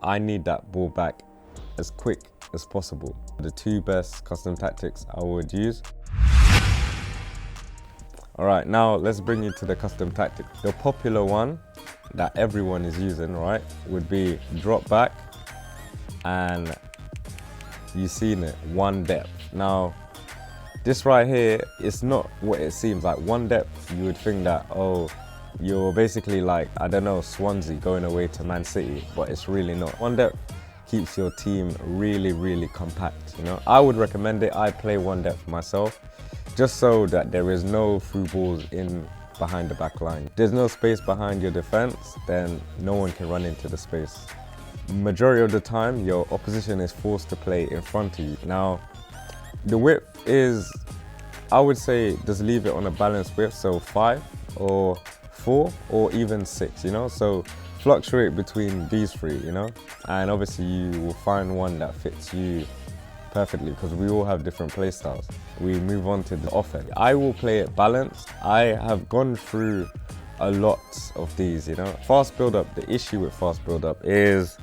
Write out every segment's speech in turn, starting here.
I need that ball back as quick as possible. The two best custom tactics I would use. All right, now let's bring you to the custom tactic. The popular one that everyone is using, right, would be drop back, and you've seen it, one depth. Now, this right here, it's not what it seems like. One depth, you would think that, oh, you're basically like, I don't know, Swansea going away to Man City, but it's really not. One depth keeps your team really, really compact, you know? I would recommend it. I play one depth myself, just so that there is no through balls in behind the back line. There's no space behind your defense, then no one can run into the space. Majority of the time, your opposition is forced to play in front of you. Now, the width is, I would say, just leave it on a balanced width, so 5 or 4 or even 6, you know? So fluctuate between these three, you know? And obviously you will find one that fits you perfectly, because we all have different play styles. We move on to the offense. I will play it balanced. I have gone through a lot of these, you know. Fast build-up, the issue with fast build-up is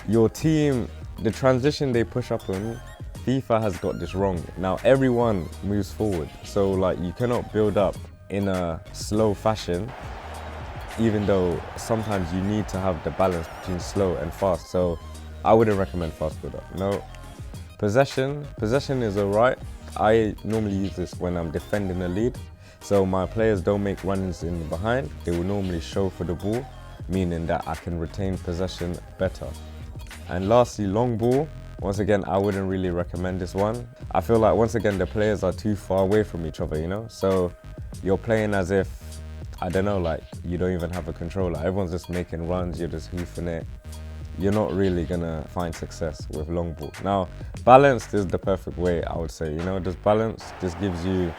your team, the transition they push up on, FIFA has got this wrong. Now everyone moves forward, so like you cannot build up in a slow fashion, even though sometimes you need to have the balance between slow and fast. So I wouldn't recommend fast build-up, no. Possession is alright. I normally use this when I'm defending a lead. So my players don't make runs in the behind. They will normally show for the ball, meaning that I can retain possession better. And lastly, long ball. Once again, I wouldn't really recommend this one. I feel like once again, the players are too far away from each other, you know? So you're playing as if, I don't know, like you don't even have a controller. Everyone's just making runs, you're just hoofing it. You're not really gonna find success with long ball. Now, balanced is the perfect way, I would say. You know, just balance just gives you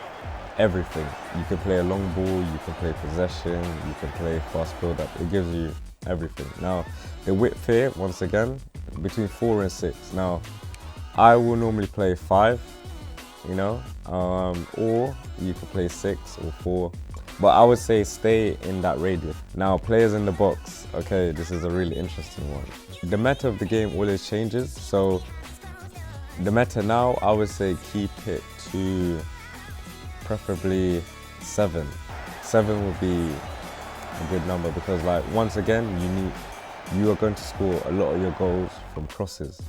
everything. You can play a long ball, you can play possession, you can play fast build-up. It gives you everything. Now, the width here, once again, between 4 and 6. Now, I will normally play 5, you know, or you can play 6 or 4. But I would say stay in that radius. Now, players in the box. Okay, this is a really interesting one. The meta of the game always changes. So the meta now, I would say keep it to preferably 7. 7 would be a good number, because like once again, you are going to score a lot of your goals from crosses.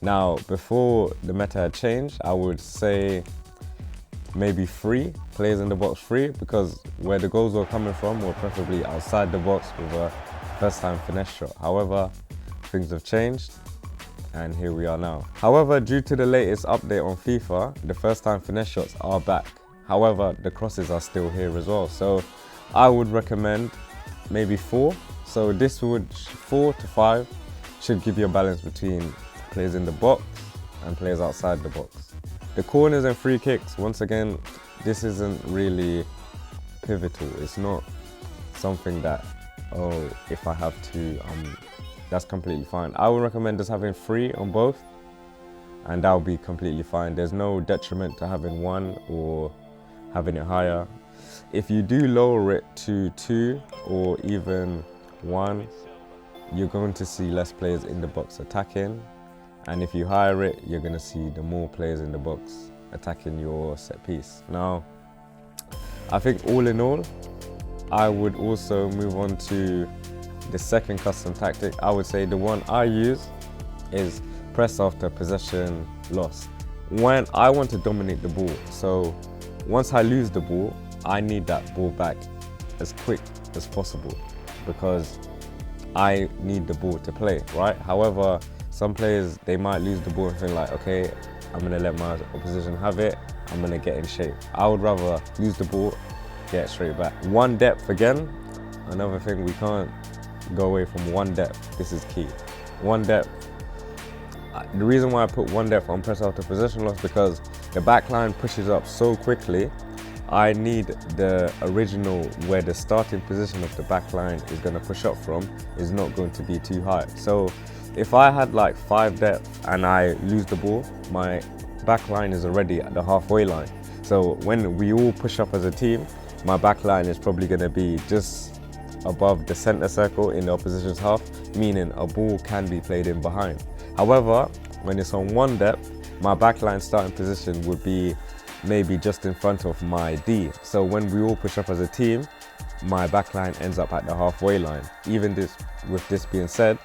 Now, before the meta had changed, I would say maybe 3, players in the box 3, because where the goals were coming from were preferably outside the box with a first-time finesse shot. However, things have changed, and here we are now. However, due to the latest update on FIFA, the first-time finesse shots are back. However, the crosses are still here as well. So I would recommend maybe 4. So this would, 4 to 5, should give you a balance between players in the box and players outside the box. The corners and free kicks, once again, this isn't really pivotal. It's not something that, oh, if I have to, that's completely fine. I would recommend just having 3 on both, and that will be completely fine. There's no detriment to having 1 or having it higher. If you do lower it to 2 or even 1, you're going to see less players in the box attacking. And if you higher it, you're going to see the more players in the box attacking your set piece. Now, I think all in all, I would also move on to the second custom tactic. I would say the one I use is press after possession loss. When I want to dominate the ball, so once I lose the ball, I need that ball back as quick as possible, because I need the ball to play, right? However, some players, they might lose the ball and think like, okay, I'm gonna let my opposition have it, I'm gonna get in shape. I would rather lose the ball, get straight back. One depth again, another thing, we can't go away from one depth. This is key. One depth. The reason why I put one depth on press after possession loss, because the back line pushes up so quickly. I need the original, where the starting position of the back line is going to push up from, is not going to be too high. So if I had like 5 depth and I lose the ball, my back line is already at the halfway line. So when we all push up as a team, my back line is probably going to be just above the center circle in the opposition's half. meaning a ball can be played in behind. However, when it's on one depth, my backline starting position would be maybe just in front of my D. So when we all push up as a team, my backline ends up at the halfway line. Even with this being said,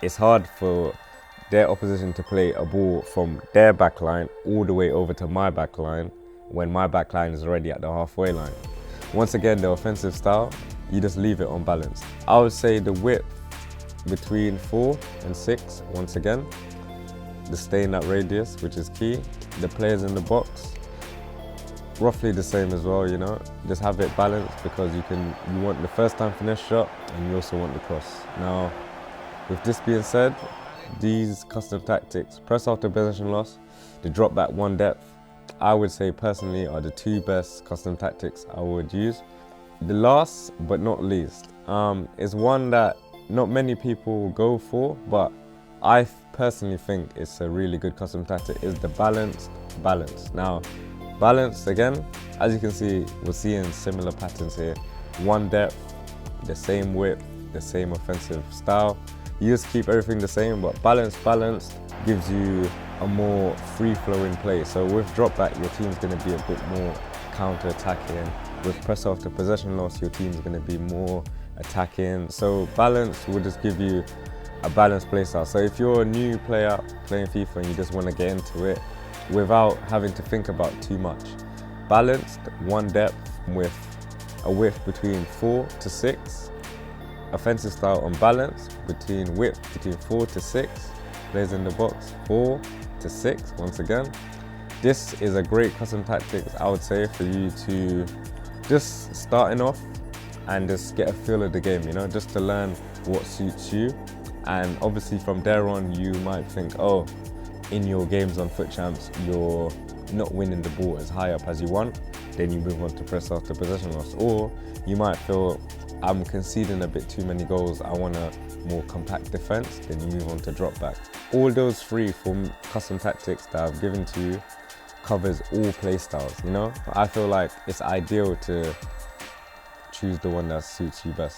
it's hard for their opposition to play a ball from their backline all the way over to my backline when my backline is already at the halfway line. Once again, the offensive style, you just leave it unbalanced. I would say the width between 4 and 6, once again, the stay in that radius, which is key. The players in the box, roughly the same as well, you know. Just have it balanced because you want the first time finesse shot and you also want the cross. Now, with this being said, these custom tactics, press after possession loss, the drop back one depth, I would say personally are the two best custom tactics I would use. The last but not least is one that not many people go for, but I personally think it's a really good custom tactic, is the balanced balance. Now, balance, again, as you can see, we're seeing similar patterns here. One depth, the same width, the same offensive style. You just keep everything the same, but balanced gives you a more free-flowing play. So with drop back, your team's going to be a bit more counter-attacking. With press after possession loss, your team's going to be more attacking. So balance will just give you a balanced play style. So if you're a new player playing FIFA and you just want to get into it without having to think about too much, balanced, one depth with a width between 4 to 6, offensive style unbalanced between width between 4 to 6, players in the box 4 to 6. Once again, this is a great custom tactics, I would say, for you to just starting off and just get a feel of the game, you know, just to learn what suits you. And obviously from there on, you might think, oh, in your games on Foot Champs, you're not winning the ball as high up as you want, then you move on to press after possession loss. Or you might feel, I'm conceding a bit too many goals, I want a more compact defense, then you move on to drop back. All those three from custom tactics that I've given to you covers all play styles, you know? I feel like it's ideal to choose the one that suits you best.